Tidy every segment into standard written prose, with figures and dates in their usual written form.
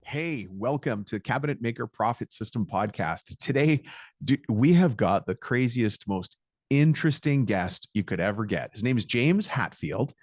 Hey, welcome to Cabinet Maker Profit System podcast. Today, we have got the craziest, most interesting guest you could ever get. His name is James Hatfield,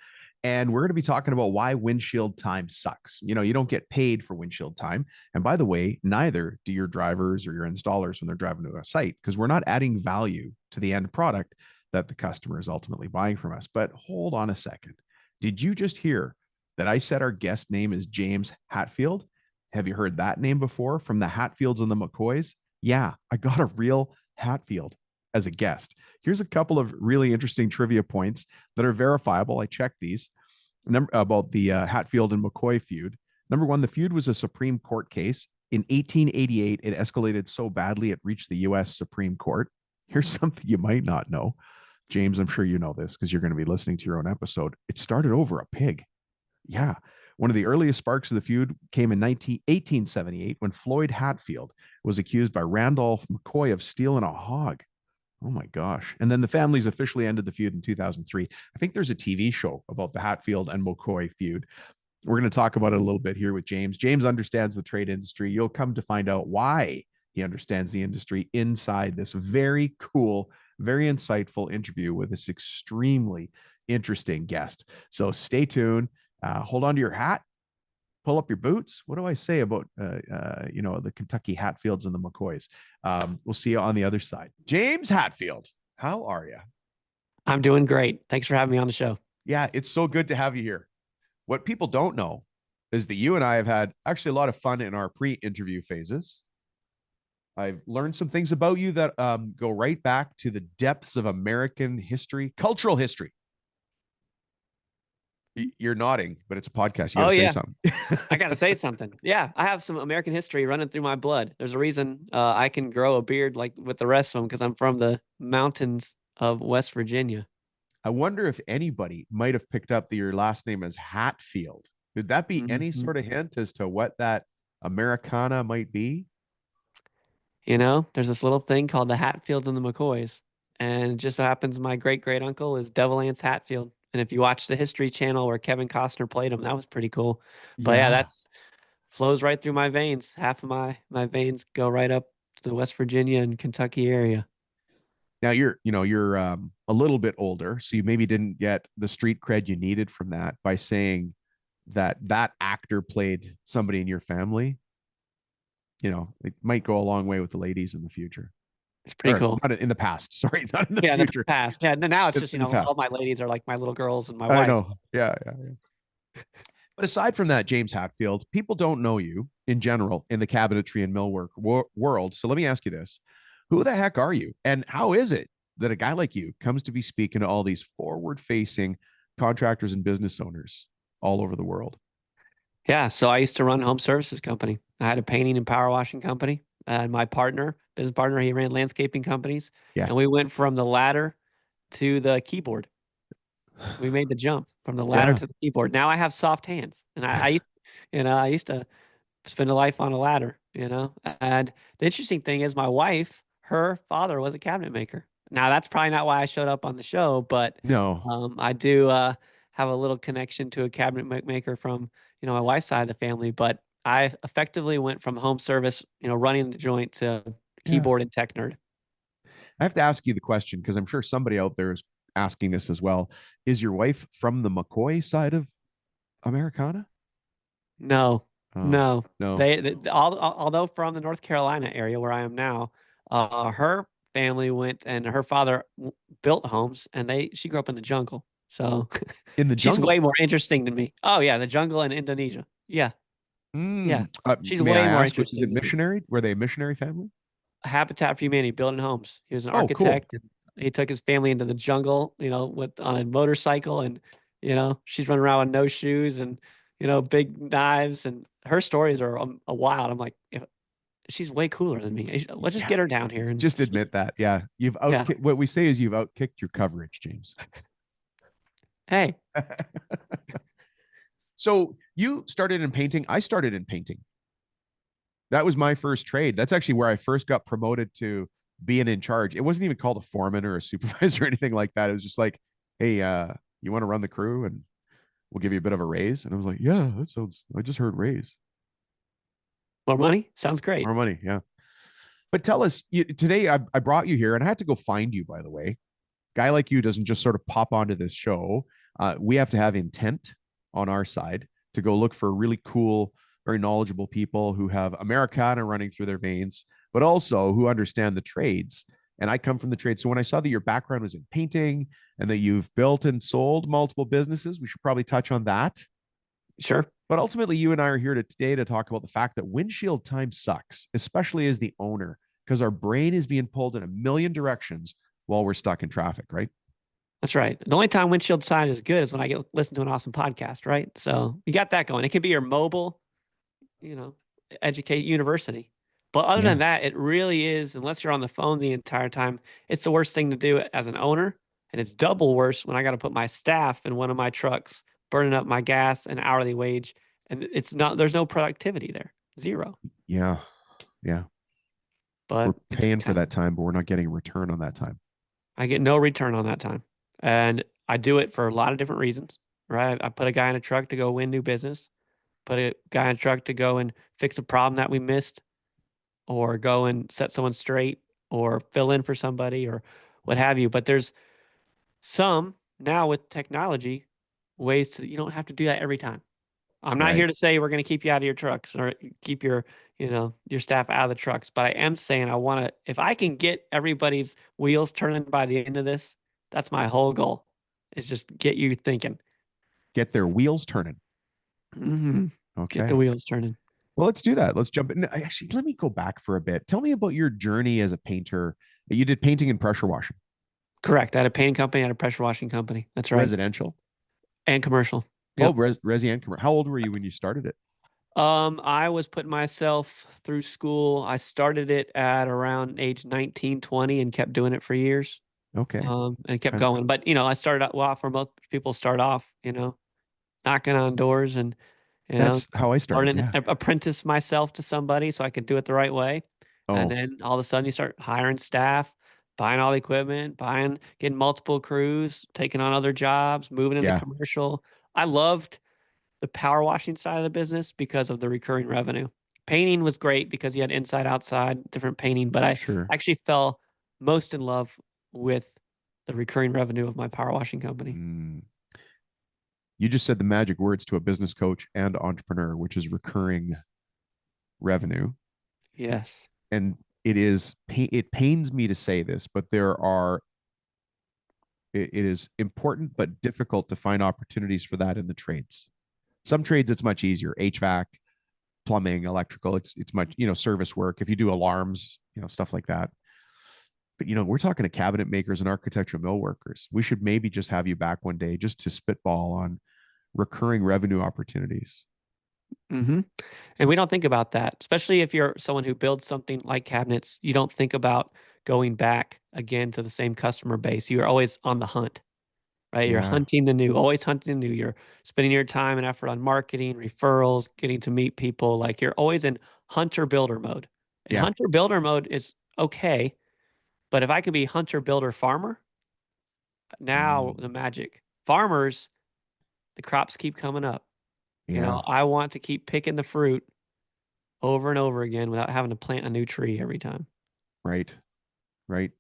and we're going to be talking about why windshield time sucks. You know, you don't get paid for windshield time. And by the way, neither do your drivers or your installers when they're driving to a site, because we're not adding value to the end product that the customer is ultimately buying from us. But hold on a second. Did you just hear that I said our guest name is James Hatfield? Have you heard that name before from the Hatfields and the McCoys? Yeah, I got a real Hatfield as a guest. Here's a couple of really interesting trivia points that are verifiable. I checked these about the Hatfield and McCoy feud. Number one, the feud was a Supreme Court case. In 1888, it escalated so badly it reached the U.S. Supreme Court. Here's something you might not know. James, I'm sure you know this because you're going to be listening to your own episode. It started over a pig. Yeah. One of the earliest sparks of the feud came in 1878 when Floyd Hatfield was accused by Randolph McCoy of stealing a hog. Oh my gosh. And then the families officially ended the feud in 2003. I think there's a TV show about the Hatfield and McCoy feud. We're going to talk about it a little bit here with James. James understands the trade industry. You'll come to find out why he understands the industry inside this very cool, very insightful interview with this extremely interesting guest. So stay tuned. Hold on to your hat, pull up your boots. What do I say about, the Kentucky Hatfields and the McCoys? We'll see you on the other side. James Hatfield, how are you? I'm doing great. Thanks for having me on the show. Yeah, it's so good to have you here. What people don't know is that you and I have had actually a lot of fun in our pre-interview phases. I've learned some things about you that go right back to the depths of American history, cultural history. You're nodding, but it's a podcast. You gotta say something. I gotta say something. Yeah, I have some American history running through my blood. There's a reason I can grow a beard like with the rest of them because I'm from the mountains of West Virginia. I wonder if anybody might have picked up that your last name is Hatfield. Would that be any sort of hint as to what that Americana might be? You know, there's this little thing called the Hatfields and the McCoys. And it just so happens my great uncle is Devil Anse Hatfield. And if you watch the History Channel where Kevin Costner played him, that was pretty cool. But yeah, that's flows right through my veins. Half of my veins go right up to the West Virginia and Kentucky area. Now you're a little bit older, so you maybe didn't get the street cred you needed from that by saying that actor played somebody in your family. You know, it might go a long way with the ladies in the future. It's pretty cool. Not in the past. Sorry, not in the future. In the past. Yeah, now it's just, all my ladies are like my little girls and my wife. I know. Yeah. But aside from that, James Hatfield, people don't know you in general in the cabinetry and millwork world. So let me ask you this. Who the heck are you? And how is it that a guy like you comes to be speaking to all these forward-facing contractors and business owners all over the world? Yeah, so I used to run a home services company. I had a painting and power washing company. And my business partner, he ran landscaping companies. Yeah. And we went from the ladder to the keyboard. We made the jump from the ladder to the keyboard. Now I have soft hands. And I used to spend a life on a ladder, And the interesting thing is my wife, her father was a cabinet maker. Now that's probably not why I showed up on the show, but no, I do have a little connection to a cabinet maker from, my wife's side of the family, but I effectively went from home service, running the joint to keyboard and tech nerd. I have to ask you the question because I'm sure somebody out there is asking this as well. Is your wife from the McCoy side of Americana? No. They although from the North Carolina area where I am now, her family went and her father built homes and she grew up in the jungle. So in the jungle, she's way more interesting than me. Oh yeah, the jungle in Indonesia. Yeah. Yeah. She's way more interesting. Is it missionary? Were they a missionary family? Habitat for Humanity, building homes. He was an architect. Cool. He took his family into the jungle, on a motorcycle, and she's running around with no shoes and big knives, and her stories are wild. I'm like, she's way cooler than me. Let's just get her down here and just admit that. Yeah, what we say is you've outkicked your coverage, James. Hey. So you started in painting. I started in painting. That was my first trade. That's actually where I first got promoted to being in charge. It wasn't even called a foreman or a supervisor or anything like that. It was just like, hey, you want to run the crew and we'll give you a bit of a raise? And I was like, yeah, that sounds, I just heard raise. More money? Sounds great. More money. Yeah. But tell us today, I brought you here and I had to go find you, by the way. Guy like you doesn't just sort of pop onto this show. We have to have intent on our side to go look for really cool, very knowledgeable people who have Americana running through their veins, but also who understand the trades. And I come from the trade. So when I saw that your background was in painting and that you've built and sold multiple businesses, we should probably touch on that. Sure. But ultimately, you and I are here today to talk about the fact that windshield time sucks, especially as the owner, because our brain is being pulled in a million directions while we're stuck in traffic, right? That's right. The only time windshield sign is good is when I get listen to an awesome podcast, right? So you got that going. It can be your mobile, you know, educate university. But other than that, it really is, unless you're on the phone the entire time, it's the worst thing to do as an owner. And it's double worse when I got to put my staff in one of my trucks, burning up my gas and hourly wage. And there's no productivity there. Zero. Yeah. Yeah. But we're paying for that time, but we're not getting a return on that time. I get no return on that time. And I do it for a lot of different reasons, right? I put a guy in a truck to go win new business, put a guy in a truck to go and fix a problem that we missed, or go and set someone straight, or fill in for somebody, or what have you. But there's some now with technology ways to, you don't have to do that every time. I'm not here to say we're going to keep you out of your trucks or keep your, your staff out of the trucks, but I am saying I want to, if I can get everybody's wheels turning by the end of this, that's my whole goal, is just get you thinking. Get their wheels turning. Mm-hmm. Okay. Get the wheels turning. Well, let's do that. Let's jump in. Actually, let me go back for a bit. Tell me about your journey as a painter. You did painting and pressure washing. Correct. I had a painting company, I had a pressure washing company. That's right. Residential and commercial. Yep. Oh, resi and commercial. How old were you when you started it? I was putting myself through school. I started it at around age 19, 20 and kept doing it for years. Okay. And kept going. But, I started out, well, for most people start off, knocking on doors and, that's how I started. Learning, apprentice myself to somebody so I could do it the right way. Oh. And then all of a sudden you start hiring staff, buying all the equipment, getting multiple crews, taking on other jobs, moving into commercial. I loved the power washing side of the business because of the recurring revenue. Painting was great because you had inside, outside, different painting, but I actually fell most in love with the recurring revenue of my power washing company. You just said the magic words to a business coach and entrepreneur, which is recurring revenue. Yes. And it pains me to say this, but it is important but difficult to find opportunities for that in the trades. Some trades it's much easier. HVAC, plumbing, electrical, it's much, service work. If you do alarms, stuff like that. But we're talking to cabinet makers and architectural mill workers. We should maybe just have you back one day just to spitball on recurring revenue opportunities. Mm-hmm. And we don't think about that, especially if you're someone who builds something like cabinets. You don't think about going back again to the same customer base. You're always on the hunt, right? You're hunting the new, always hunting the new. You're spending your time and effort on marketing, referrals, getting to meet people. Like you're always in hunter builder mode. And hunter builder mode is okay. But if I could be hunter builder farmer, now the magic. Farmers, the crops keep coming up. I want to keep picking the fruit over and over again without having to plant a new tree every time. Right.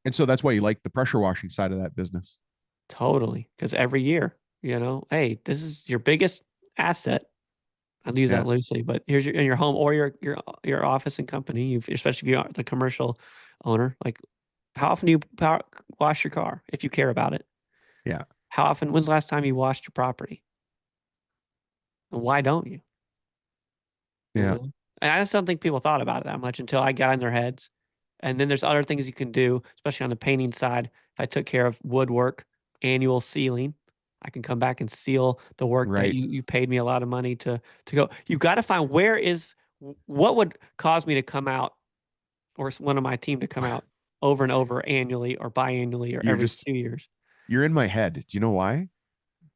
And so that's why you like the pressure washing side of that business. Totally. Because every year, hey, this is your biggest asset. I'll use that loosely, but here's in your home or your office and company, especially if you're the commercial owner. Like, how often do you power wash your car if you care about it? Yeah. How often? When's the last time you washed your property? And why don't you? Yeah. And I just don't think people thought about it that much until I got in their heads. And then there's other things you can do, especially on the painting side. If I took care of woodwork, annual sealing, I can come back and seal the work that you paid me a lot of money to go. You've got to find what would cause me to come out, or one of my team to come out over and over annually or biannually or every 2 years. You're in my head. Do you know why?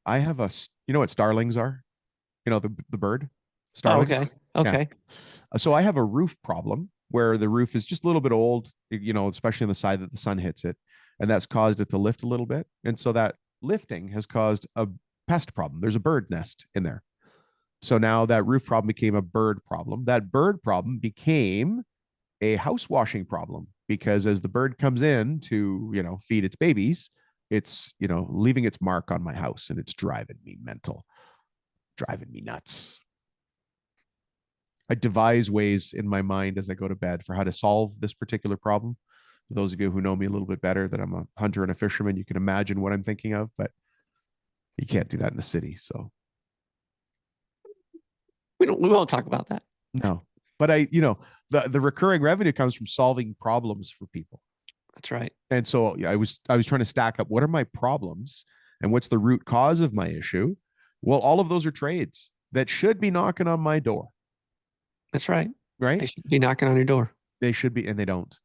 I have you know what starlings are? The bird? Starlings. Oh, okay. So I have a roof problem where the roof is just a little bit old, especially on the side that the sun hits it. And that's caused it to lift a little bit. And so that lifting has caused a pest problem. There's a bird nest in there. So now that roof problem became a bird problem. That bird problem became a house washing problem because as the bird comes in to, feed its babies, it's, leaving its mark on my house and it's driving me mental, driving me nuts. I devise ways in my mind as I go to bed for how to solve this particular problem. For those of you who know me a little bit better, that I'm a hunter and a fisherman, you can imagine what I'm thinking of, but you can't do that in the city. So We won't talk about that. no, but the recurring revenue comes from solving problems for people. That's right. And so I was trying to stack up what are my problems and what's the root cause of my issue. Well, all of those are trades that should be knocking on my door. That's right. Right? They should be knocking on your door. They should be, and they don't.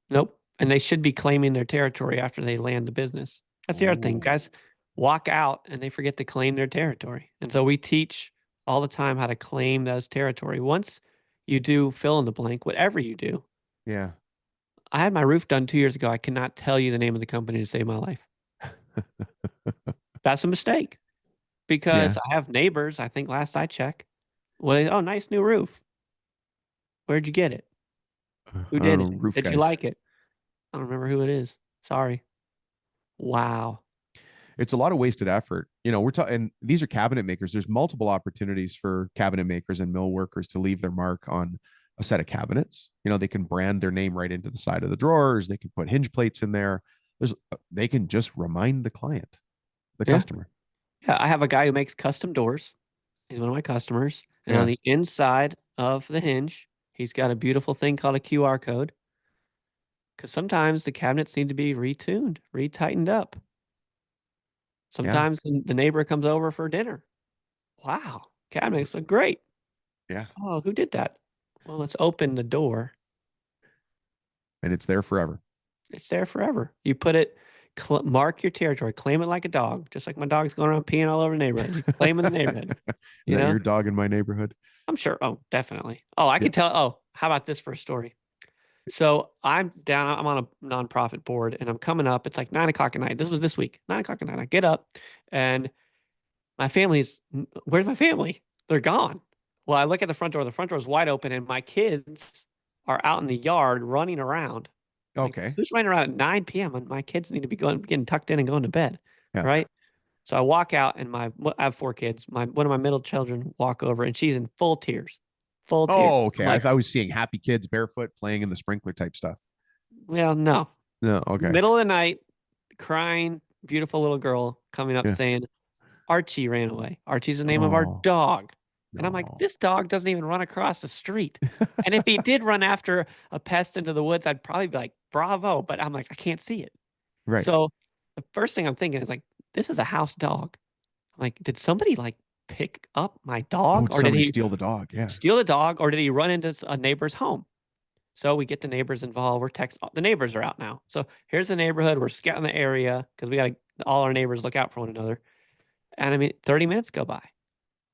Nope. And they should be claiming their territory after they land the business. That's the other thing. Guys walk out and they forget to claim their territory. And so we teach all the time how to claim those territory. Once you do fill in the blank, whatever you do. Yeah. I had my roof done 2 years ago. I cannot tell you the name of the company to save my life. That's a mistake because I have neighbors. I think last I checked, well, nice new roof. Where'd you get it? Who did it? Did you like it? I don't remember who it is. Sorry. Wow. It's a lot of wasted effort. We're talking, and these are cabinet makers. There's multiple opportunities for cabinet makers and mill workers to leave their mark on a set of cabinets. They can brand their name right into the side of the drawers. They can put hinge plates in there. They can just remind the client, the customer. Yeah. I have a guy who makes custom doors. He's one of my customers. And on the inside of the hinge, he's got a beautiful thing called a QR code. Because sometimes the cabinets need to be retuned, retightened up. Sometimes the neighbor comes over for dinner. Wow, cabinets look great. Yeah. Oh, who did that? Well, let's open the door. And it's there forever. It's there forever. You put it, mark your territory, claim it like a dog, just like my dog's going around peeing all over the neighborhood. You claim in the neighborhood. Is that your dog in my neighborhood? I'm sure. Oh, definitely. Oh, I can tell. Oh, how about this for a story? So I'm on a nonprofit board and I'm coming up. It's like 9 o'clock at night. This was this week, 9 o'clock at night. I get up and where's my family? They're gone. Well, I look at the front door. The front door is wide open and my kids are out in the yard running around. Okay. Who's running around at 9 p.m. and my kids need to be getting tucked in and going to bed. Yeah. Right. So I walk out and I have 4 kids. One of my middle children walk over and she's in full tears. Full tears. Oh, okay. I thought I was seeing happy kids barefoot playing in the sprinkler type stuff. Well, no. No, okay. Middle of the night, crying, beautiful little girl coming up saying, Archie ran away. Archie's the name of our dog. And I'm like, this dog doesn't even run across the street. And if he did run after a pest into the woods, I'd probably be like, bravo. But I'm like, I can't see it. Right. So the first thing I'm thinking is like, this is a house dog. I'm like, did somebody pick up my dog? Or did he steal the dog? Yeah. Steal the dog, or did he run into a neighbor's home? So we get the neighbors involved. We're the neighbors are out now. So here's the neighborhood. We're scouting the area because we got all our neighbors look out for one another. And 30 minutes go by.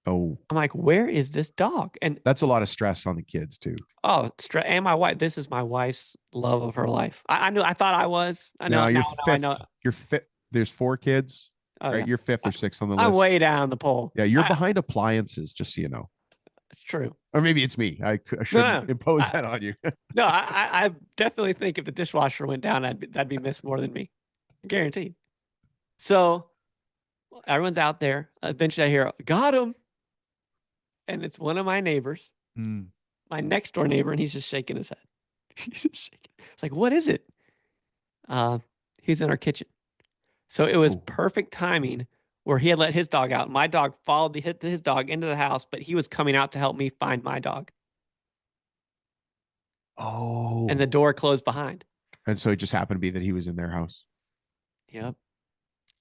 Oh. I'm like, where is this dog? And that's a lot of stress on the kids too. Oh, stress. And my wife. This is my wife's love of her life. I knew. I thought I was. I know. Now I know. You're fifth. There's 4 kids. Right. Yeah. You're 5th or 6th on the list. I'm way down the pole. Yeah. You're behind appliances, just so you know. It's true. Or maybe it's me. I shouldn't impose that on you. No, I definitely think if the dishwasher went down, that'd be missed more than me. Guaranteed. So everyone's out there. Eventually I hear, got him. And it's one of my neighbors, my next door neighbor, and he's just shaking his head. He's just shaking. It's like, what is it? He's in our kitchen. So it was perfect timing where he had let his dog out. My dog followed his dog into the house, but he was coming out to help me find my dog. Oh. And the door closed behind. And so it just happened to be that he was in their house. Yep.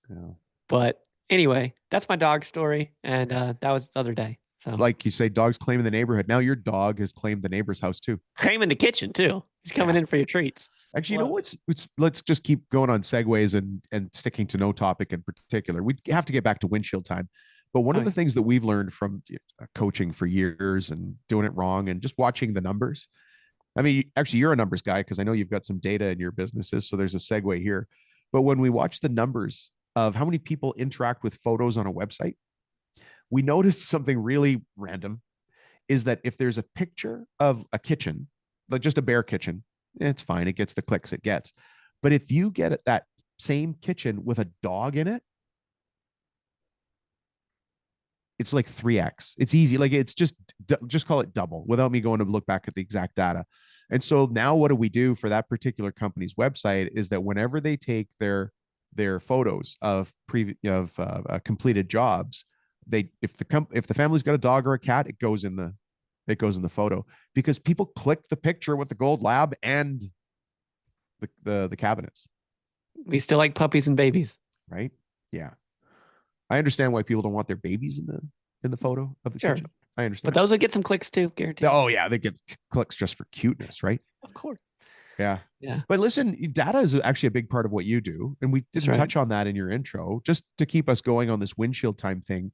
Yeah. But anyway, that's my dog story. And that was the other day. So, like you say, dogs claiming the neighborhood. Now your dog has claimed the neighbor's house too. Claiming the kitchen too. He's coming in for your treats. Actually, you know what's let's just keep going on segues and sticking to no topic in particular. We have to get back to windshield time. But one of the things that we've learned from coaching for years and doing it wrong and just watching the numbers. I mean, actually, you're a numbers guy because I know you've got some data in your businesses. So there's a segue here. But when we watch the numbers of how many people interact with photos on a website, we noticed something really random is that if there's a picture of a kitchen, like just a bare kitchen, it's fine. It gets the clicks it gets. But if you get that same kitchen with a dog in it, it's like 3x. It's easy. Like it's just call it double without me going to look back at the exact data. And so now what do we do for that particular company's website is that whenever they take their photos of completed jobs, if the family's got a dog or a cat, it goes in the photo, because people click the picture with the gold lab and the cabinets. We still like puppies and babies, right? Yeah, I understand why people don't want their babies in the photo of the kitchen. I understand, but those will get some clicks too, guaranteed. Oh yeah, they get clicks just for cuteness, right? Of course. Yeah. Yeah. But listen, data is actually a big part of what you do, and we didn't touch on that in your intro. Just to keep us going on this windshield time thing,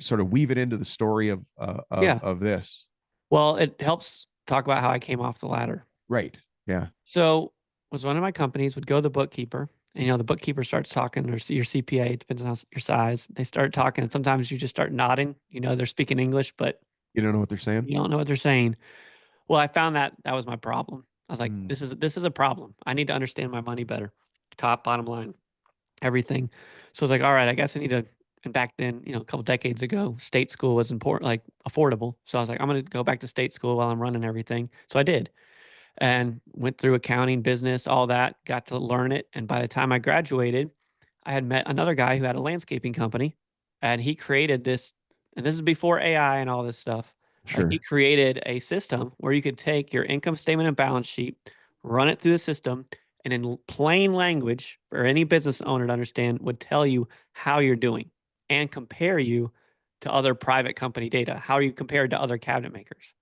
sort of weave it into the story of this. Well, it helps talk about how I came off the ladder. Right. Yeah. So was one of my companies would go to the bookkeeper, and the bookkeeper starts talking, or your CPA, it depends on your size. They start talking, and sometimes you just start nodding. They're speaking English, but you don't know what they're saying. You don't know what they're saying. Well, I found that was my problem. I was like, this is a problem. I need to understand my money better. Top, bottom line, everything. So I was like, all right, I guess I need to. And back then, a couple decades ago, state school was important, like affordable. So I was like, I'm going to go back to state school while I'm running everything. So I did, and went through accounting, business, all that, got to learn it. And by the time I graduated, I had met another guy who had a landscaping company, and he created this, and this is before AI and all this stuff. Sure. He created a system where you could take your income statement and balance sheet, run it through the system, and in plain language for any business owner to understand, would tell you how you're doing and compare you to other private company data. How are you compared to other cabinet makers?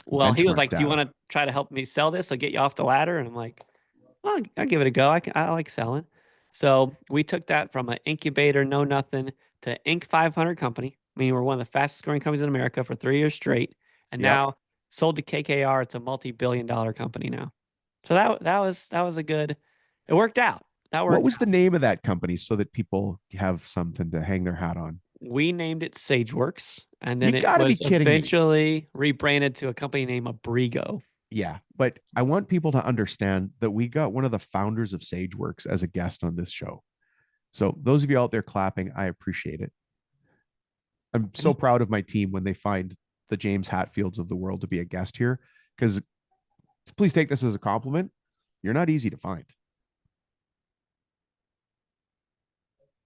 Well, he was like, do you want to try to help me sell this? I'll get you off the ladder. And I'm like, well, I'll give it a go. I like selling. So we took that from an incubator, no nothing, to Inc. 500 company. I mean, we're one of the fastest growing companies in America for 3 years straight. And now sold to KKR. It's a multi-billion-dollar company now. So that was a good, it worked out. What was the name of that company so that people have something to hang their hat on? We named it SageWorks, and then it was eventually rebranded to a company named Abrigo. Yeah, but I want people to understand that we got one of the founders of SageWorks as a guest on this show. So those of you out there clapping, I appreciate it. I'm so proud of my team when they find the James Hatfields of the world to be a guest here, because please take this as a compliment. You're not easy to find.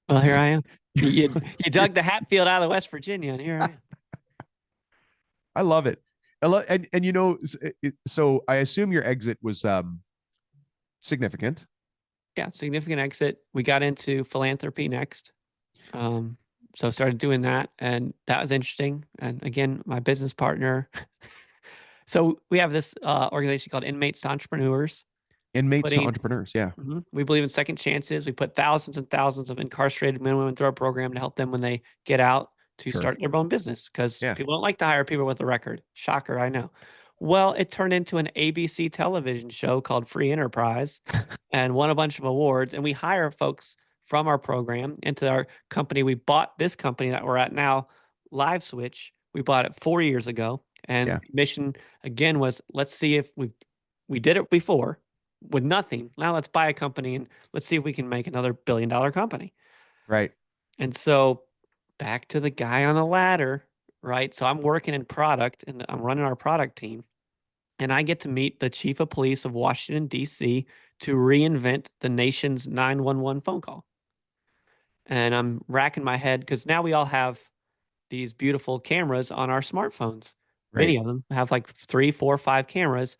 Well, here I am. You dug the Hatfield out of West Virginia, and here I am. I love it. And so I assume your exit was significant. Yeah, significant exit. We got into philanthropy next. So I started doing that, and that was interesting. And again, my business partner. So we have this organization called Inmates to Entrepreneurs. Inmates to Entrepreneurs, yeah. We believe in second chances. We put thousands and thousands of incarcerated men and women through our program to help them when they get out to start their own business, because people don't like to hire people with a record. Shocker, I know. Well, it turned into an ABC television show called Free Enterprise and won a bunch of awards. And we hire folks from our program into our company. We bought this company that we're at now, LiveSwitch. We bought it 4 years ago. And mission, again, was let's see if we did it before with nothing. Now let's buy a company and let's see if we can make another billion-dollar company. Right. And so back to the guy on the ladder, right? So I'm working in product, and I'm running our product team, and I get to meet the chief of police of Washington, D.C. to reinvent the nation's 911 phone call. And I'm racking my head because now we all have these beautiful cameras on our smartphones. Right. Many of them have like 3, 4, 5 cameras.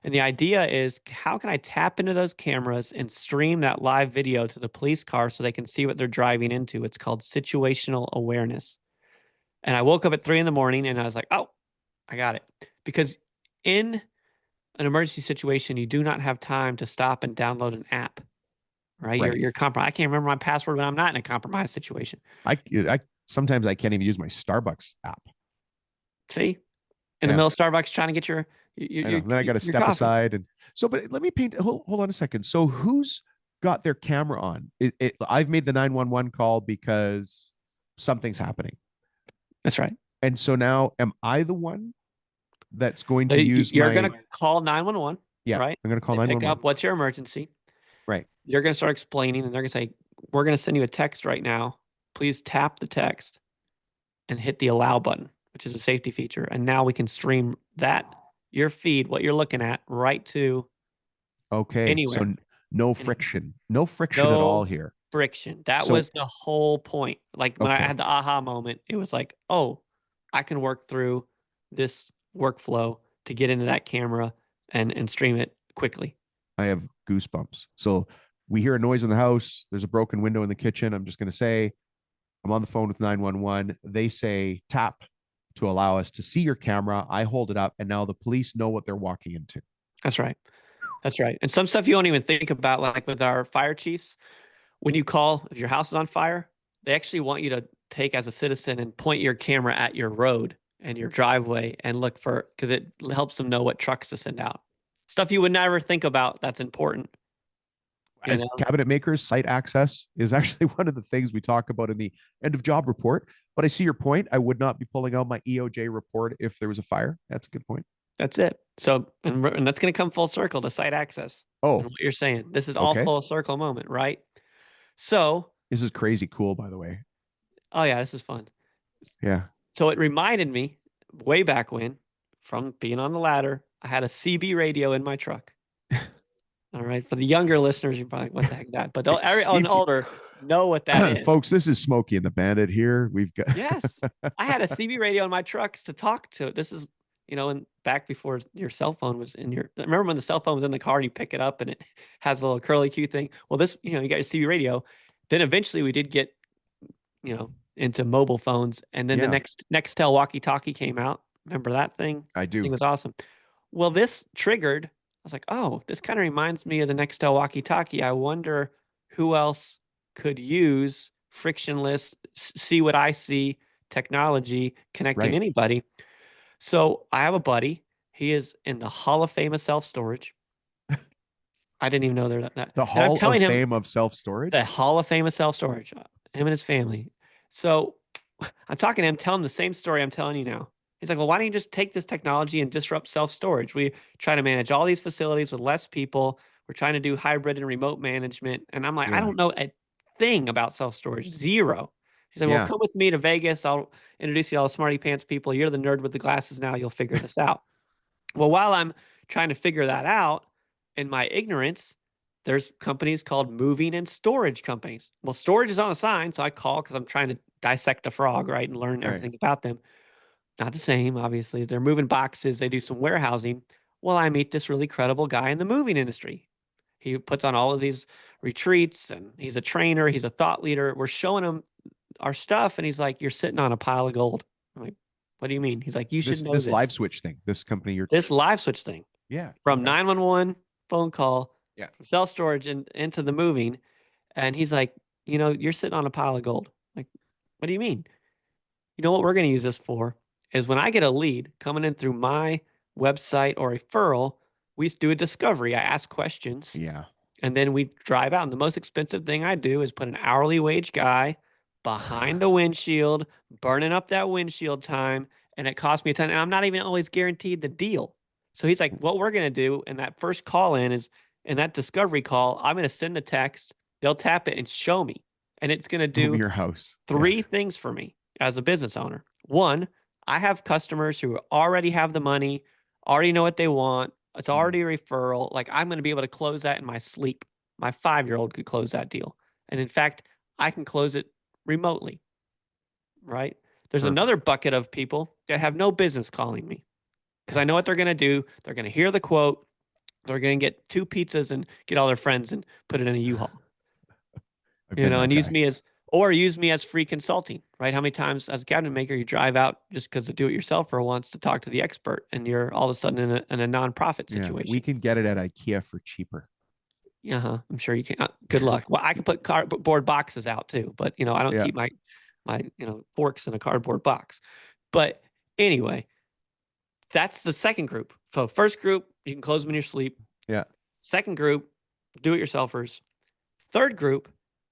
And the idea is, how can I tap into those cameras and stream that live video to the police car so they can see what they're driving into? It's called situational awareness. And I woke up at 3 in the morning and I was like, oh, I got it. Because in an emergency situation, you do not have time to stop and download an app, right? You're compromised. I can't remember my password when I'm not in a compromised situation. I sometimes I can't even use my Starbucks app. See? In the middle of Starbucks trying to get your then I got to step aside. And so, but let me paint, hold on a second. So who's got their camera on? I've made the 911 call because something's happening. That's right. And so now, am I the one that's going to use You're going to call 911, yeah, right? I'm going to call They pick 911. up, what's your emergency? Right. You're going to start explaining, and they're going to say, we're going to send you a text right now. Please tap the text and hit the allow button, which is a safety feature. And now we can stream your feed, what you're looking at, right to anywhere. So no friction. No friction at all here. Friction. That So, was the whole point. Like when I had the aha moment, it was like, oh, I can work through this workflow to get into that camera and stream it quickly. I have goosebumps. So we hear a noise in the house. There's a broken window in the kitchen. I'm just going to say, I'm on the phone with 911. They say tap to allow us to see your camera. I hold it up, and now the police know what they're walking into. That's right. That's right. And some stuff you don't even think about, like with our fire chiefs, when you call, if your house is on fire, they actually want you to take as a citizen and point your camera at your road and your driveway and look for, because it helps them know what trucks to send out. Stuff you would never think about that's important. As cabinet makers, site access is actually one of the things we talk about in the end of job report. But I see your point. I would not be pulling out my EOJ report if there was a fire. That's a good point. That's it. So, and that's going to come full circle to site access. Oh, what you're saying. This is all full circle moment, right? So this is crazy cool, by the way. Oh yeah, this is fun. Yeah. So it reminded me way back when, from being on the ladder, I had a CB radio in my truck. All right. For the younger listeners, you're probably like, what the heck is that? But everyone older know what that is. Folks, this is Smokey and the Bandit here. We've got Yes. I had a CB radio in my trucks to talk to. This is, and back before your cell phone was in your, remember when the cell phone was in the car and you pick it up and it has a little curly Q thing? Well, this, you got your CB radio. Then eventually we did get, into mobile phones. And then the Nextel walkie-talkie came out. Remember that thing? I do. It was awesome. Well, this triggered, I was like, oh, this kind of reminds me of the Nextel walkie-talkie. I wonder who else could use frictionless, see what I see technology connecting anybody. So I have a buddy. He is in the Hall of Fame of self-storage. I didn't even know that. The Hall of Fame of self-storage? The Hall of Fame of self-storage. Him and his family. So I'm talking to him, telling him the same story I'm telling you now. He's like, well, why don't you just take this technology and disrupt self-storage? We try to manage all these facilities with less people. We're trying to do hybrid and remote management. And I'm like, I don't know a thing about self-storage. Zero. He's like, well, come with me to Vegas. I'll introduce you to all the smarty pants people. You're the nerd with the glasses now. You'll figure this out. Well, while I'm trying to figure that out, in my ignorance, there's companies called moving and storage companies. Well, storage is on a sign, so I call because I'm trying to dissect a frog, right, and learn everything about them. Not the same, obviously. They're moving boxes. They do some warehousing. Well, I meet this really credible guy in the moving industry. He puts on all of these retreats, and he's a trainer. He's a thought leader. We're showing him our stuff, and he's like, you're sitting on a pile of gold. I'm like, what do you mean? He's like, you should know this. This LiveSwitch thing, this company This LiveSwitch thing. Yeah. From 911 phone call. Yeah. From self-storage and into the moving. And he's like, you're sitting on a pile of gold. Like, what do you mean? You know what we're going to use this for is when I get a lead coming in through my website or referral, we do a discovery. I ask questions. Yeah. And then we drive out. And the most expensive thing I do is put an hourly wage guy behind the windshield, burning up that windshield time. And it costs me a ton. And I'm not even always guaranteed the deal. So he's like, what we're going to do in that first call is in that discovery call, I'm going to send the text. They'll tap it and show me. And it's going to do your house. Three things for me as a business owner. One, I have customers who already have the money, already know what they want. It's already a referral. Like I'm going to be able to close that in my sleep. My 5-year-old could close that deal. And in fact, I can close it remotely, right? There's another bucket of people that have no business calling me because I know what they're going to do. They're going to hear the quote. They're going to get 2 pizzas and get all their friends and put it in a U-Haul, and use me as free consulting, right? How many times as a cabinet maker, you drive out just because the do-it-yourselfer wants to talk to the expert and you're all of a sudden in a nonprofit situation. We can get it at IKEA for cheaper. I'm sure you can. Good luck. Well, I can put cardboard boxes out too, but I don't keep my forks in a cardboard box. But anyway, that's the second group. So first group, you can close them in your sleep. Yeah. Second group, do-it-yourselfers. Third group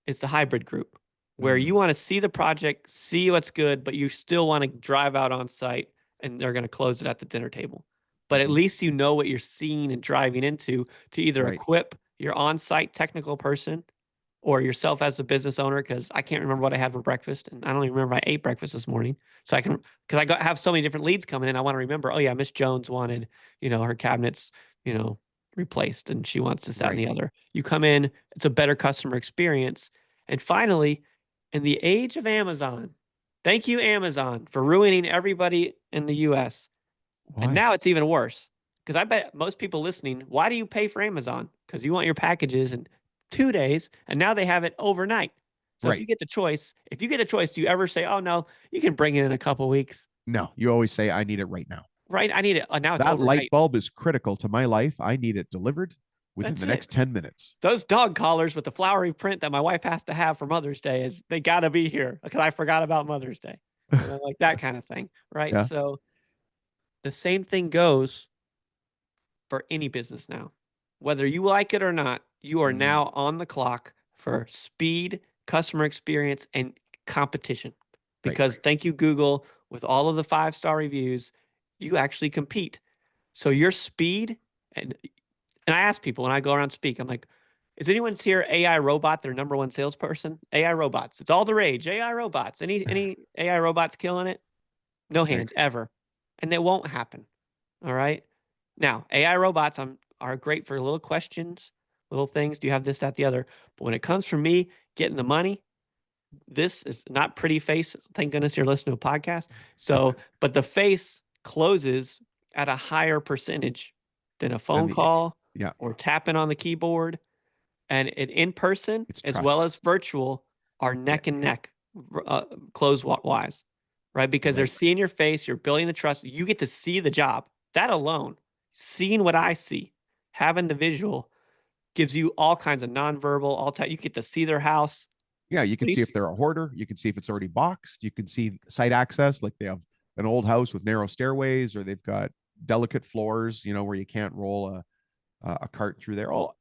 is the hybrid group. where you want to see the project, see what's good, but you still want to drive out on site and they're going to close it at the dinner table. But at least you know what you're seeing and driving into to either equip your on-site technical person or yourself as a business owner, because I can't remember what I had for breakfast, and I don't even remember if I ate breakfast this morning. So I can, because have so many different leads coming in, I want to remember, oh yeah, Miss Jones wanted, her cabinets, replaced, and she wants this, that, and the other. You come in, it's a better customer experience. And finally, in the age of Amazon, thank you, Amazon, for ruining everybody in the US. Why? And now it's even worse, because I bet most people listening, why do you pay for Amazon? Because you want your packages in 2 days, and now they have it overnight. So if you get the choice, do you ever say, oh no, you can bring it in a couple weeks? No, you always say, I need it right now. Right, I need it. Now it's that overnight. light bulb is critical to my life. I need it delivered within the next 10 minutes. Those dog collars with the flowery print that my wife has to have for Mother's Day, they got to be here because I forgot about Mother's Day. Like that kind of thing, right? Yeah. So the same thing goes for any business now. Whether you like it or not, you are now on the clock for speed, customer experience, and competition. Because thank you, Google, with all of the 5-star reviews, you actually compete. So your speed, and I ask people when I go around speak, I'm like, is anyone here AI robot their #1 salesperson? AI robots. It's all the rage. AI robots. Any AI robots killing it? No hands ever. And it won't happen. All right. Now, AI robots are great for little questions, little things. Do you have this, that, the other? But when it comes from me getting the money, this is not pretty face. Thank goodness you're listening to a podcast. So, but the face closes at a higher percentage than a phone call or tapping on the keyboard. And in person, as well as virtual, are neck and neck close-wise, right? Because they're seeing your face, you're building the trust. You get to see the job. That alone, seeing what I see, having the visual, gives you all kinds of nonverbal, you get to see their house. Yeah, you can see if they're a hoarder. You can see if it's already boxed. You can see site access, like they have an old house with narrow stairways, or they've got delicate floors, where you can't roll a cart through there. All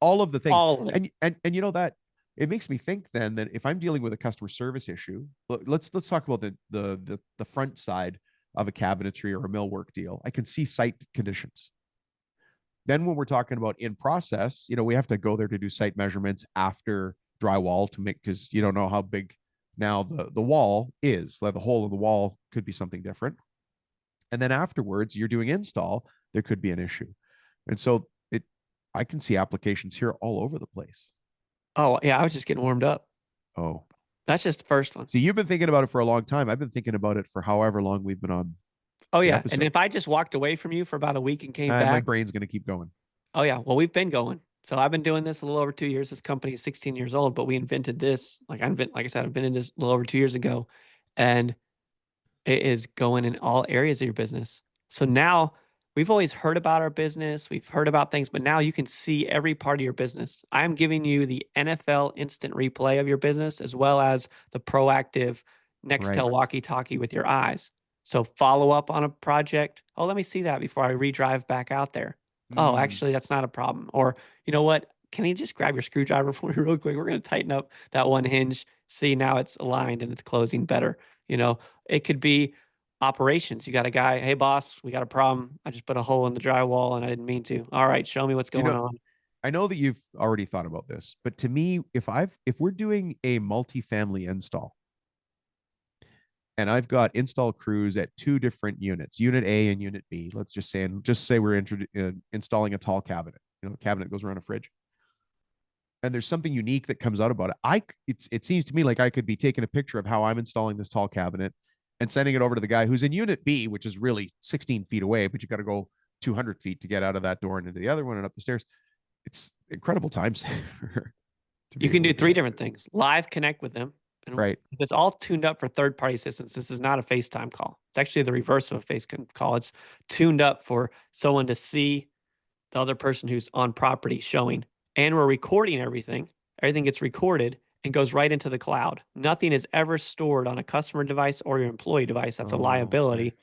of the things. All of it. And that it makes me think then that if I'm dealing with a customer service issue, let's talk about the front side of a cabinetry or a millwork deal. I can see site conditions. Then when we're talking about in process, we have to go there to do site measurements after drywall to make, because you don't know how big now the wall is. Like the hole in the wall could be something different. And then afterwards, you're doing install, there could be an issue. And so I can see applications here all over the place. Oh, yeah. I was just getting warmed up. Oh, that's just the first one. So you've been thinking about it for a long time. I've been thinking about it for however long we've been on. Oh, yeah. And if I just walked away from you for about a week and came back, my brain's going to keep going. Oh, yeah. Well, we've been going. So I've been doing this a little over 2 years. This company is 16 years old, but we invented this. Like I said, I've been in this a little over 2 years ago, and it is going in all areas of your business. So now we've always heard about our business. We've heard about things, but now you can see every part of your business. I'm giving you the NFL instant replay of your business, as well as the proactive Nextel walkie-talkie with your eyes. So follow up on a project. Oh, let me see that before I redrive back out there. Oh, actually, that's not a problem. Or, you know what? Can you just grab your screwdriver for me real quick? We're going to tighten up that one hinge. See, now it's aligned and it's closing better. It could be operations. You got a guy, hey, boss, we got a problem. I just put a hole in the drywall and I didn't mean to. All right, show me what's going on. I know that you've already thought about this, but to me, if we're doing a multifamily install, and I've got install crews at 2 different units, unit A and unit B. Let's just say we're installing a tall cabinet. A cabinet goes around a fridge. And there's something unique that comes out about it. It seems to me like I could be taking a picture of how I'm installing this tall cabinet and sending it over to the guy who's in unit B, which is really 16 feet away, but you got to go 200 feet to get out of that door and into the other one and up the stairs. It's incredible time saver. You can do 3 different things. Live connect with them. And it's all tuned up for third-party assistance. This is not a FaceTime call. It's actually the reverse of a FaceTime call. It's tuned up for someone to see the other person who's on property showing. And we're recording everything. Everything gets recorded and goes right into the cloud. Nothing is ever stored on a customer device or your employee device. That's a liability. Okay.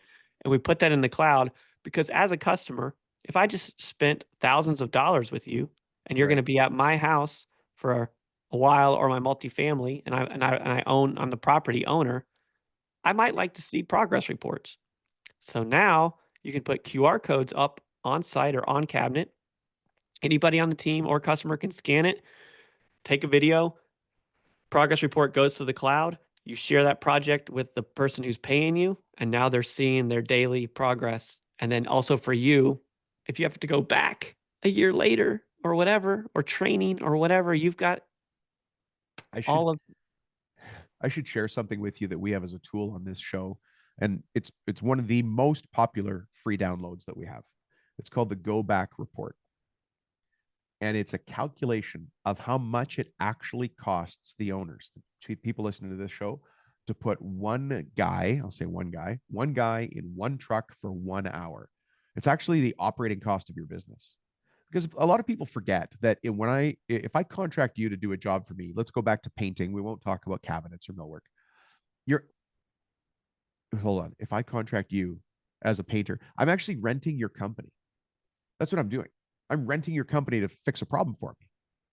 And we put that in the cloud because as a customer, if I just spent thousands of dollars with you and you're going to be at my house for a while, or my multifamily, and I own, I'm the property owner, I might like to see progress reports. So now you can put QR codes up on site or on cabinet. Anybody on the team or customer can scan it, take a video, progress report goes to the cloud. You share that project with the person who's paying you, and now they're seeing their daily progress. And then also for you, if you have to go back a year later or whatever, or training or whatever, you've got all of. I should share something with you that we have as a tool on this show, and it's one of the most popular free downloads that we have. It's called the Go Back Report, and it's a calculation of how much it actually costs the owners, the people listening to this show, to put one guy, I'll say one guy in one truck for 1 hour. It's actually the operating cost of your business. Because a lot of people forget that if I contract you to do a job for me, let's go back to painting. We won't talk about cabinets or millwork. Hold on. If I contract you as a painter, I'm actually renting your company. That's what I'm doing. I'm renting your company to fix a problem for me,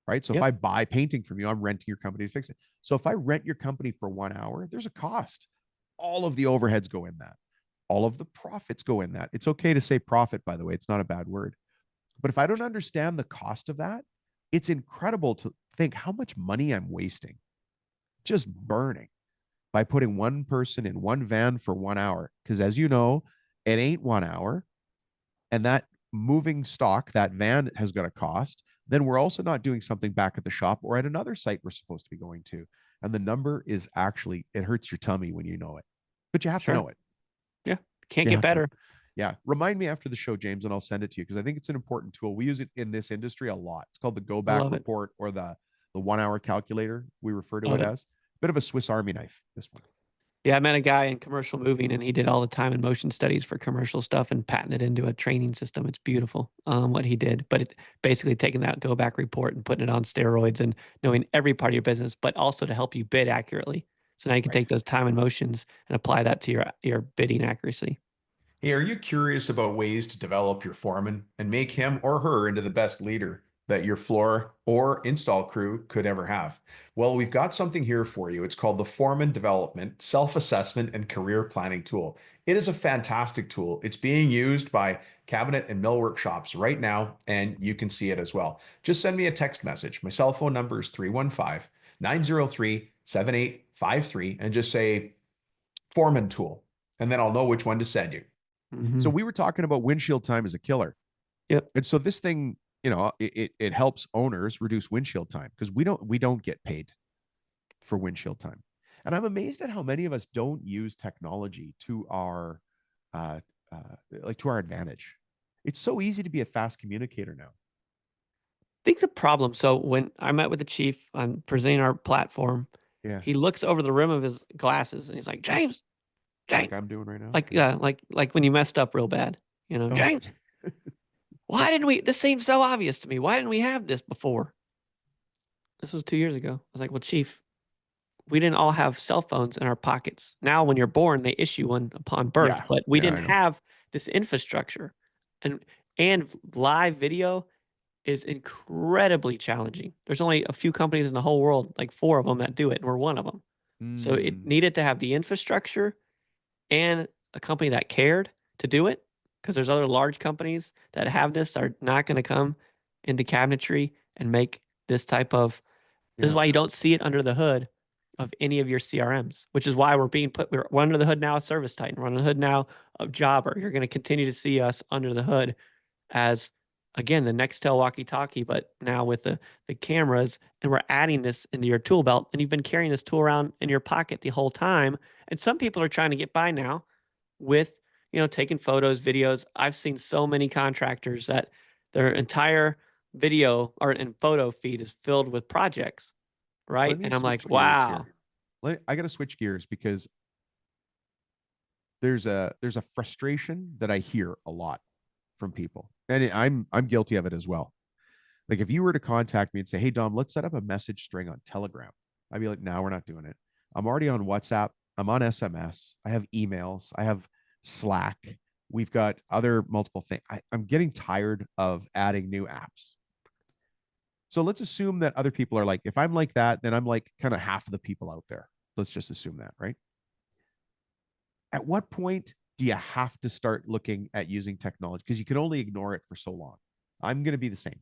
right? So if I buy painting from you, I'm renting your company to fix it. So if I rent your company for 1 hour, there's a cost. All of the overheads go in that. All of the profits go in that. It's okay to say profit, by the way. It's not a bad word. But if I don't understand the cost of that, it's incredible to think how much money I'm wasting, just burning, by putting one person in one van for 1 hour. Because as you know, it ain't 1 hour. And that moving stock, that van has got a cost. Then we're also not doing something back at the shop or at another site we're supposed to be going to. And the number is actually, it hurts your tummy when you know it, but you have to know it. Yeah. Can't get better. Yeah. Remind me after the show, James, and I'll send it to you, because I think it's an important tool. We use it in this industry a lot. It's called the Go Back Report, or the 1 hour calculator. We refer to it as bit of a Swiss Army knife, this one. Yeah, I met a guy in commercial moving, and he did all the time and motion studies for commercial stuff and patented it into a training system. It's beautiful what he did, but it basically taking that Go Back report and putting it on steroids and knowing every part of your business, but also to help you bid accurately. So now you can take those time and motions and apply that to your bidding accuracy. Hey, are you curious about ways to develop your foreman and make him or her into the best leader that your floor or install crew could ever have? Well, we've got something here for you. It's called the Foreman Development Self-Assessment and Career Planning Tool. It is a fantastic tool. It's being used by cabinet and millwork shops right now, and you can see it as well. Just send me a text message. My cell phone number is 315-903-7853, and just say Foreman Tool, and then I'll know which one to send you. So we were talking about windshield time as a killer. Yep. And so this thing, it helps owners reduce windshield time, because we don't get paid for windshield time. And I'm amazed at how many of us don't use technology to our to our advantage. It's so easy to be a fast communicator now. I think the problem. So when I met with the chief on presenting our platform, he looks over the rim of his glasses and he's like, James, like I'm doing right now. Like when you messed up real bad, James, why didn't we, this seems so obvious to me. Why didn't we have this before? This was 2 years ago. I was like, well, chief, we didn't all have cell phones in our pockets. Now, when you're born, they issue one upon birth, but we didn't have this infrastructure, and live video is incredibly challenging. There's only a few companies in the whole world, like 4 of them, that do it, and we're one of them. So it needed to have the infrastructure and a company that cared to do it, because there's other large companies that have this are not going to come into cabinetry and make this type of. This is why you don't see it under the hood of any of your CRMs, which is why we're under the hood now of Service Titan. We're under the hood now of Jobber. You're going to continue to see us under the hood as, again, the Nextel walkie-talkie, but now with the cameras, and we're adding this into your tool belt, and you've been carrying this tool around in your pocket the whole time. And some people are trying to get by now with, taking photos, videos. I've seen so many contractors that their entire video and photo feed is filled with projects, right? And I'm like, wow. I got to switch gears, because there's a frustration that I hear a lot from people, and I'm guilty of it as well. Like, if you were to contact me and say, hey, Dom, let's set up a message string on Telegram, I'd be like, no, we're not doing it. I'm already on WhatsApp. I'm on SMS. I have emails. I have Slack. We've got other multiple things. I'm getting tired of adding new apps. So let's assume that other people are like, if I'm like that, then I'm like kind of half of the people out there. Let's just assume that, right? At what point do you have to start looking at using technology? Because you can only ignore it for so long. I'm going to be the same.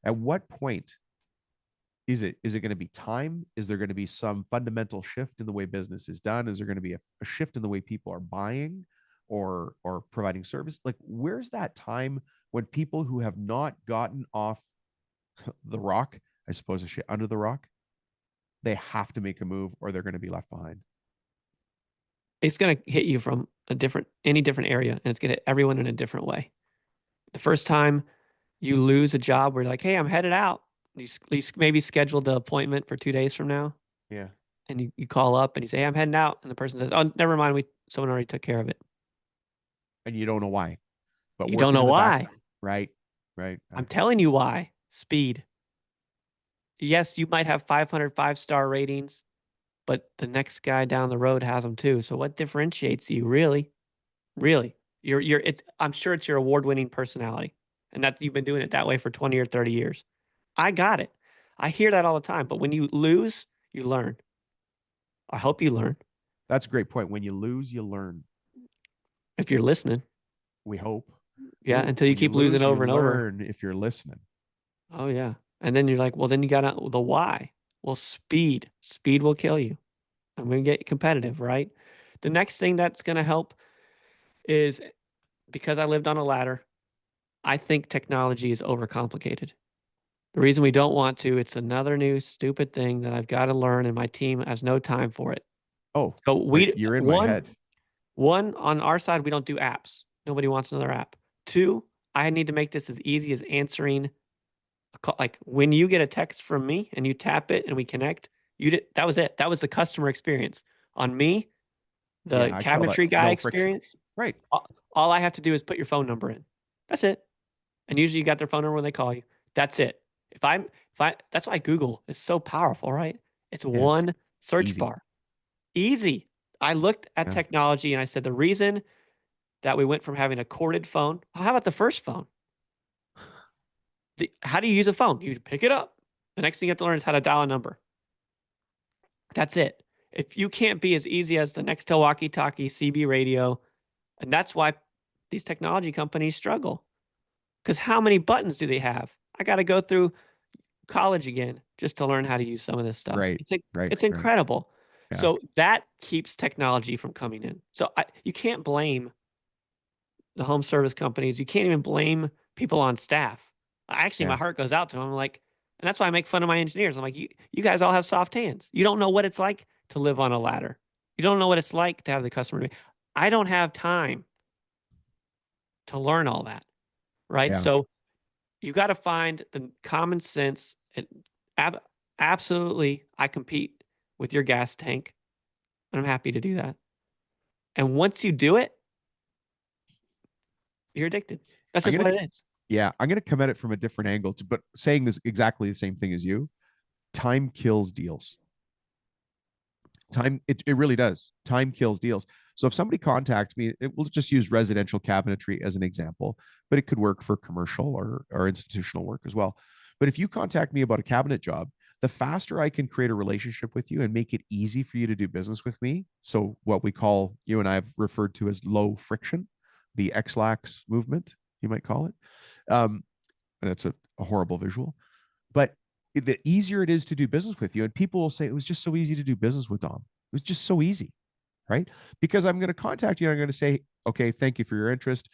At what point is it going to be time? Is there going to be some fundamental shift in the way business is done? Is there going to be a shift in the way people are buying or providing service? Like, where's that time when people who have not gotten off the rock, I suppose, a shit under the rock, they have to make a move or they're going to be left behind? It's going to hit you from any different area, and it's going to hit everyone in a different way. The first time you lose a job where you're like, hey, I'm headed out. You maybe schedule the appointment for 2 days from now. Yeah. And you call up and you say, hey, I'm heading out. And the person says, oh, never mind. Someone already took care of it. And you don't know why, but You don't working know in the why. background, right? Right. I'm telling you why. Speed. Yes, you might have 500 5-star ratings, but the next guy down the road has them too. So what differentiates you really? Really? I'm sure it's your award-winning personality and that you've been doing it that way for 20 or 30 years. I got it. I hear that all the time, but when you lose, you learn. I hope you learn. That's a great point. When you lose, you learn. If you're listening. We hope. Yeah, until you keep losing over and over. If you're listening. Oh, yeah. And then you're like, well, then you got the why. Well, speed. Speed will kill you. I'm going to get competitive, right? The next thing that's going to help is, because I lived on a ladder, I think technology is overcomplicated. The reason we don't want to, it's another new stupid thing that I've got to learn, and my team has no time for it. Oh, so you're in my head. One, on our side, we don't do apps. Nobody wants another app. Two, I need to make this as easy as answering a call. Like when you get a text from me and you tap it and we connect, that was it. That was the customer experience. On me, the cabinetry guy experience. Friction. Right. All I have to do is put your phone number in. That's it. And usually you got their phone number when they call you. That's it. That's why Google is so powerful, right? It's one search bar. Easy. I looked at technology and I said, the reason that we went from having a corded phone, how about the first phone? How do you use a phone? You pick it up. The next thing you have to learn is how to dial a number. That's it. If you can't be as easy as the Nextel walkie-talkie, CB radio, and that's why these technology companies struggle. Because how many buttons do they have? I got to go through college again just to learn how to use some of this stuff. Right. It's incredible. Yeah. So that keeps technology from coming in. So you can't blame the home service companies. You can't even blame people on staff. Actually, my heart goes out to them. I'm like, and that's why I make fun of my engineers. I'm like, you guys all have soft hands. You don't know what it's like to live on a ladder. You don't know what it's like to have the customer. I don't have time to learn all that, right? Yeah. So you got to find the common sense. Absolutely, I compete with your gas tank, and I'm happy to do that. And once you do it, you're addicted. That's just what it is. Yeah, I'm going to come at it from a different angle, but saying this exactly the same thing as you. Time kills deals. Time, it really does. Time kills deals. So if somebody contacts me, we'll just use residential cabinetry as an example, but it could work for commercial or institutional work as well. But if you contact me about a cabinet job, the faster I can create a relationship with you and make it easy for you to do business with me. So what you and I have referred to as low friction, the XLAX movement, you might call it. And that's a horrible visual, but the easier it is to do business with you. And people will say, it was just so easy to do business with Dom. It was just so easy, right? Because I'm going to contact you and I'm going to say, okay, thank you for your interest.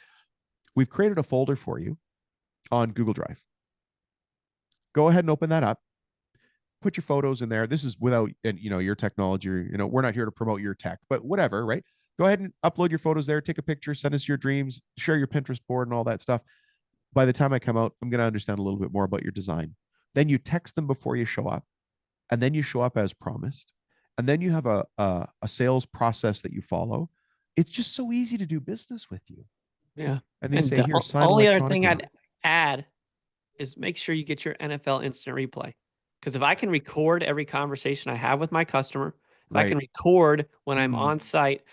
We've created a folder for you on Google Drive. Go ahead and open that up. Put your photos in there. This is without, your technology, we're not here to promote your tech, but whatever, right? Go ahead and upload your photos there, take a picture, send us your dreams, share your Pinterest board and all that stuff. By the time I come out, I'm going to understand a little bit more about your design. Then you text them before you show up, and then you show up as promised. And then you have a sales process that you follow. It's just so easy to do business with you. Yeah. And they say, here, sign only other thing I'd add is make sure you get your NFL instant replay. Because if I can record every conversation I have with my customer, if I can record when I'm on site,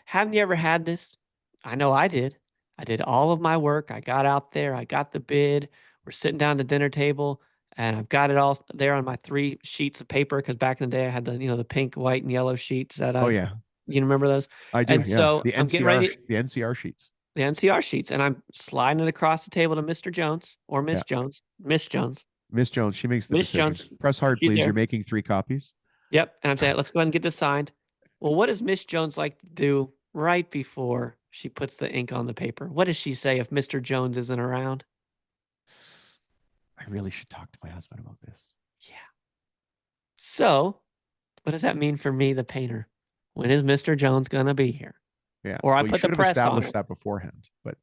haven't you ever had this? I know I did. I did all of my work. I got out there. I got the bid. We're sitting down at the dinner table. And I've got it all there on my 3 sheets of paper, because back in the day I had the, the pink, white, and yellow sheets that Oh yeah, you remember those? I do. And Yeah, so the I'm getting NCR ready, the NCR sheets. the NCR sheets, and I'm sliding it across the table to Mr. Jones or Yeah, Miss Jones. Miss Jones. Miss Jones, she makes the Miss decision. Jones. Press hard, She's please. You're there. making 3 copies. Yep. And I'm saying, let's go ahead and get this signed. Well, what does Miss Jones like to do right before she puts the ink on the paper? What does she say if Mr. Jones isn't around? I really should talk to my husband about this. Yeah. So, what does that mean for me, the painter? When is Mr. Jones going to be here? Yeah. Or I Well, you put the should have press on established it. that beforehand, but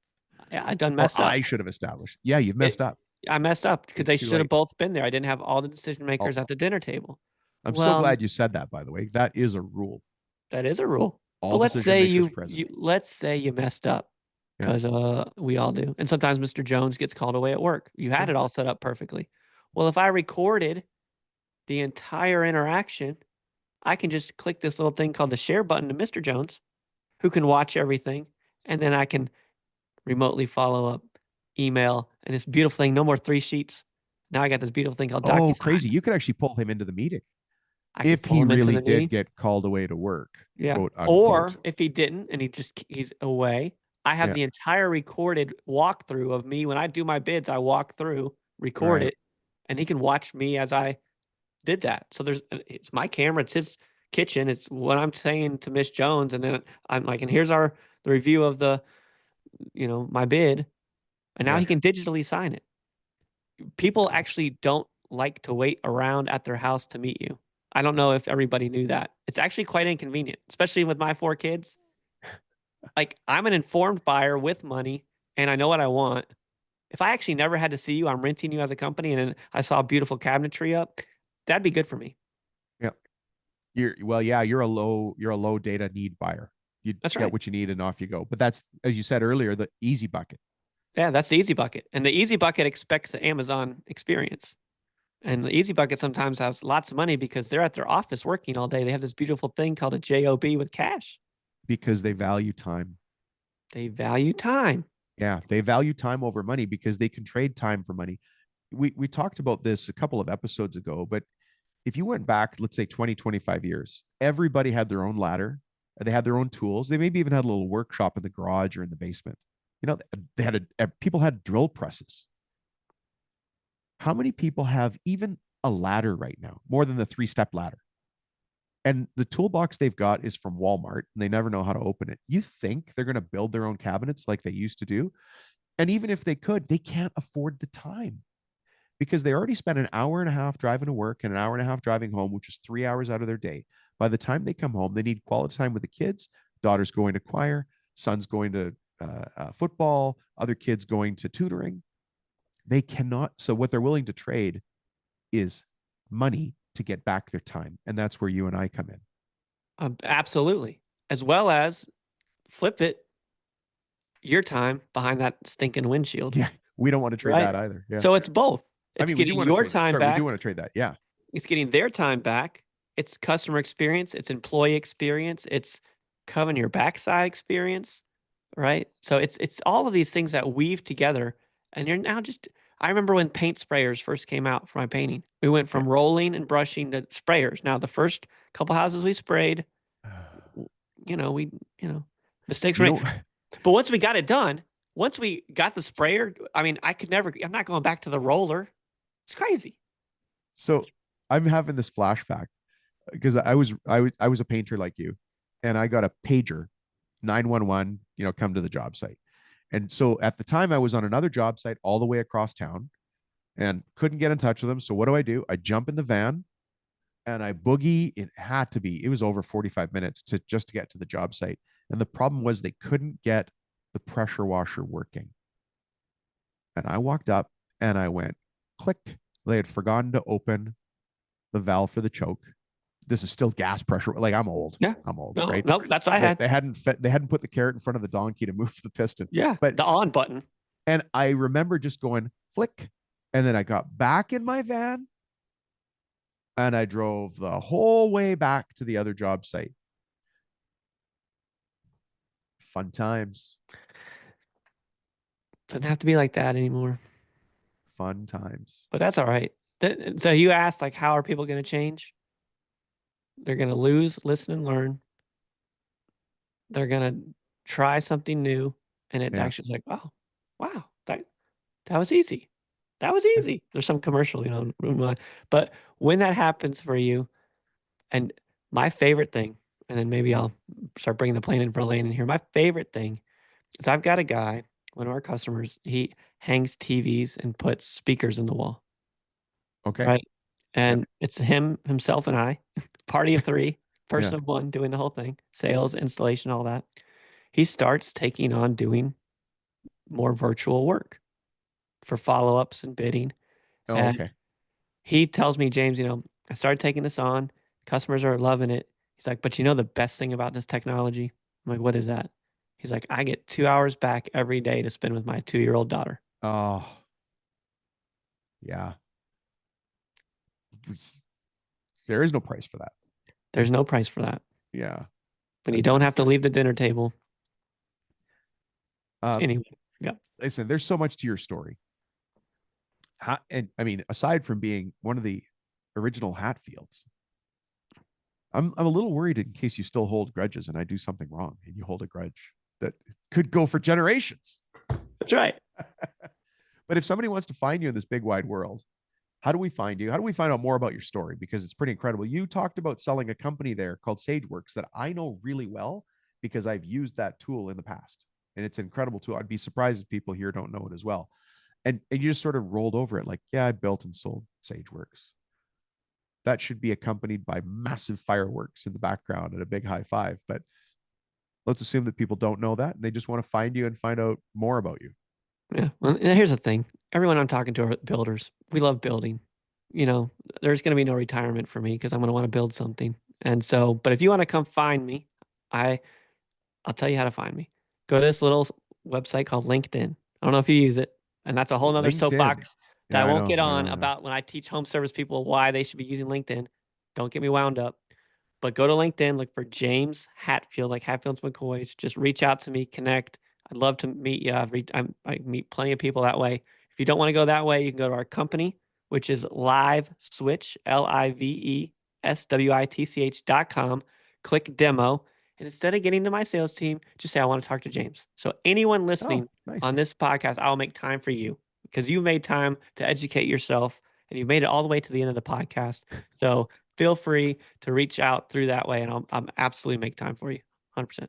Yeah, I done or messed up. I should have established. Yeah, you've messed up. I messed up because It's they too should have late. both been there. I didn't have all the decision makers I'll- at the dinner table. I'm so Well, glad you said that, by the way. That is a rule. that is a rule. All But let's decision say makers present. let's say you messed up, Yeah. because we all do. And sometimes Mr. Jones gets called away at work. You had Sure. it all set up perfectly. Well, if I recorded the entire interaction, I can just click this little thing called the share button to Mr. Jones, who can watch everything, and then I can remotely follow up, email, and this beautiful thing. No more 3 sheets. Now I got this beautiful thing called Oh, DocuSign. crazy. You could actually pull him into the meeting. I could If pull he him into really the did meeting. get called away to work, Yeah. quote Or unquote. if he didn't and he's away, I have Yeah. the entire recorded walkthrough of me. When I do my bids, I walk through, record Right. it, and he can watch me as I did that. So it's my camera, it's his kitchen, it's what I'm saying to Miss Jones, and then I'm like, and here's the review of my bid, and now Yeah. he can digitally sign it. People actually don't like to wait around at their house to meet you. I don't know if everybody knew that. It's actually quite inconvenient, especially with my 4 kids. Like, I'm an informed buyer with money, and I know what I want. If I actually never had to see you, I'm renting you as a company, and then I saw a beautiful cabinetry up, that'd be good for me. Yeah. You're a low data need buyer. You That's get right. what you need and off you go. But that's, as you said earlier, the easy bucket. Yeah, that's the easy bucket. And the easy bucket expects the Amazon experience. And the easy bucket sometimes has lots of money because they're at their office working all day. They have this beautiful thing called a JOB with cash. Because they value time. They value time. Yeah, they value time over money because they can trade time for money. We talked about this a couple of episodes ago, but if you went back, let's say 20, 25 years, everybody had their own ladder. They had their own tools. They maybe even had a little workshop in the garage or in the basement. They had people had drill presses. How many people have even a ladder right now, more than the 3-step ladder? And the toolbox they've got is from Walmart and they never know how to open it. You think they're going to build their own cabinets like they used to do? And even if they could, they can't afford the time because they already spent an hour and a half driving to work and an hour and a half driving home, which is 3 hours out of their day. By the time they come home, they need quality time with the kids. Daughter's going to choir, son's going to football, other kids going to tutoring. They cannot. So what they're willing to trade is money to get back their time. And that's where you and I come in. Absolutely. As well as flip it, your time behind that stinking windshield. Yeah. We don't want to trade that either. Yeah. So it's both. It's we do getting want to your trade time that. back. We do want to trade that. Yeah. It's getting their time back. It's customer experience. It's employee experience. It's covering your backside experience, right? So it's all of these things that weave together. And you're now I remember when paint sprayers first came out for my painting. We went from rolling and brushing to sprayers. Now, the first couple houses we sprayed, mistakes were made. But once we got it done, once we got the sprayer, I'm not going back to the roller. It's crazy. So I'm having this flashback because I was a painter like you, and I got a pager, 911, come to the job site. And so at the time I was on another job site all the way across town and couldn't get in touch with them. So what do? I jump in the van and I boogie. It was over 45 minutes to get to the job site. And the problem was they couldn't get the pressure washer working. And I walked up and I went click. They had forgotten to open the valve for the choke. This is still gas pressure. Like I'm old. Yeah. I'm old, No, right? No, that's what I had. They hadn't put the carrot in front of the donkey to move the piston. Yeah. But the on button. And I remember just going flick. And then I got back in my van and I drove the whole way back to the other job site. Fun times. Doesn't have to be like that anymore. Fun times. But that's all right. So you asked, like, how are people going to change? They're going to lose, listen, and learn. They're going to try something new, and it actually is like, oh, wow, that was easy. That was easy. There's some commercial, but when that happens for you, and my favorite thing, and then maybe I'll start bringing the plane in for a landing here. My favorite thing is I've got a guy, one of our customers, he hangs TVs and puts speakers in the wall. Okay. Right. And it's himself, and I, party of three, person of one, doing the whole thing, sales, installation, all that. He starts taking on doing more virtual work for follow-ups and bidding. Oh, And okay. he tells me, James, I started taking this on. Customers are loving it. He's like, but the best thing about this technology? I'm like, what is that? He's like, I get 2 hours back every day to spend with my 2-year-old daughter. Oh, yeah. There is no price for that. There's no price for that. Yeah. When you don't have to leave the dinner table. Anyway, yeah. Listen, there's so much to your story. And I mean, aside from being one of the original Hatfields, I'm a little worried in case you still hold grudges and I do something wrong and you hold a grudge that could go for generations. That's right. But if somebody wants to find you in this big wide world, how do we find you? How do we find out more about your story? Because it's pretty incredible. You talked about selling a company there called SageWorks that I know really well because I've used that tool in the past. And it's an incredible tool. I'd be surprised if people here don't know it as well. And you just sort of rolled over it like, yeah, I built and sold SageWorks. That should be accompanied by massive fireworks in the background and a big high five. But let's assume that people don't know that and they just want to find you and find out more about you. Yeah. Well, and here's the thing. Everyone I'm talking to are builders. We love building. There's going to be no retirement for me because I'm going to want to build something. And so, but if you want to come find me, I'll tell you how to find me. Go to this little website called LinkedIn. I don't know if you use it. And that's a whole nother soapbox that I won't get on about when I teach home service people why they should be using LinkedIn. Don't get me wound up. But go to LinkedIn, look for James Hatfield, like Hatfields McCoys. Just reach out to me, connect. I'd love to meet you. I meet plenty of people that way. If you don't want to go that way, you can go to our company, which is LiveSwitch, LiveSwitch.com. Click demo. And instead of getting to my sales team, just say, I want to talk to James. So anyone listening on this podcast, I'll make time for you because you've made time to educate yourself and you've made it all the way to the end of the podcast. So feel free to reach out through that way. And I'll absolutely make time for you. 100%.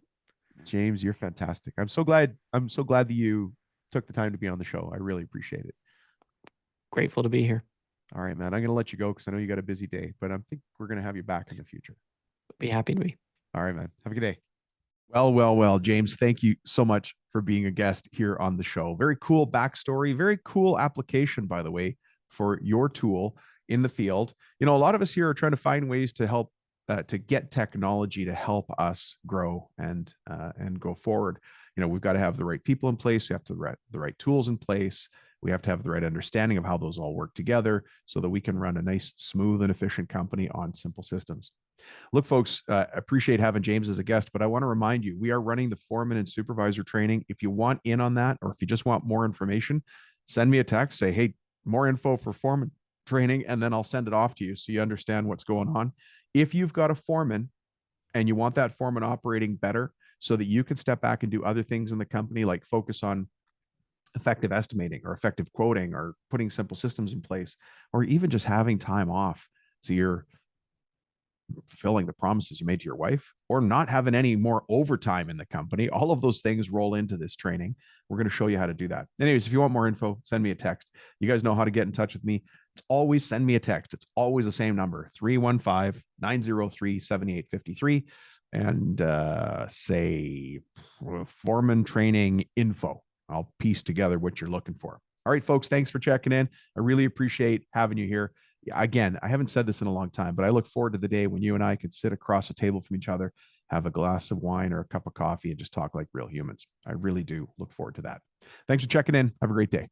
James, you're fantastic. I'm so glad that you took the time to be on the show. I really appreciate it. Grateful to be here. All right, man. I'm going to let you go because I know you got a busy day, but I think we're going to have you back in the future. Be happy to be. All right, man. Have a good day. Well, James, thank you so much for being a guest here on the show. Very cool backstory, very cool application, by the way, for your tool in the field. A lot of us here are trying to find ways to help to get technology to help us grow and go forward. We've got to have the right people in place. We have to have the right tools in place. We have to have the right understanding of how those all work together so that we can run a nice, smooth, and efficient company on simple systems. Look, folks, appreciate having James as a guest, but I want to remind you, we are running the foreman and supervisor training. If you want in on that, or if you just want more information, send me a text, say, hey, more info for foreman training, and then I'll send it off to you so you understand what's going on. If you've got a foreman and you want that foreman operating better so that you can step back and do other things in the company, like focus on effective estimating or effective quoting or putting simple systems in place, or even just having time off so you're fulfilling the promises you made to your wife, or not having any more overtime in the company, all of those things roll into this training. We're going to show you how to do that. Anyways, if you want more info, send me a text. You guys know how to get in touch with me. It's always send me a text. It's always the same number, 315-903-7853, and say foreman training info. I'll piece together what you're looking for. All right, folks, thanks for checking in. I really appreciate having you here. Again, I haven't said this in a long time, but I look forward to the day when you and I could sit across a table from each other, have a glass of wine or a cup of coffee, and just talk like real humans. I really do look forward to that. Thanks for checking in. Have a great day.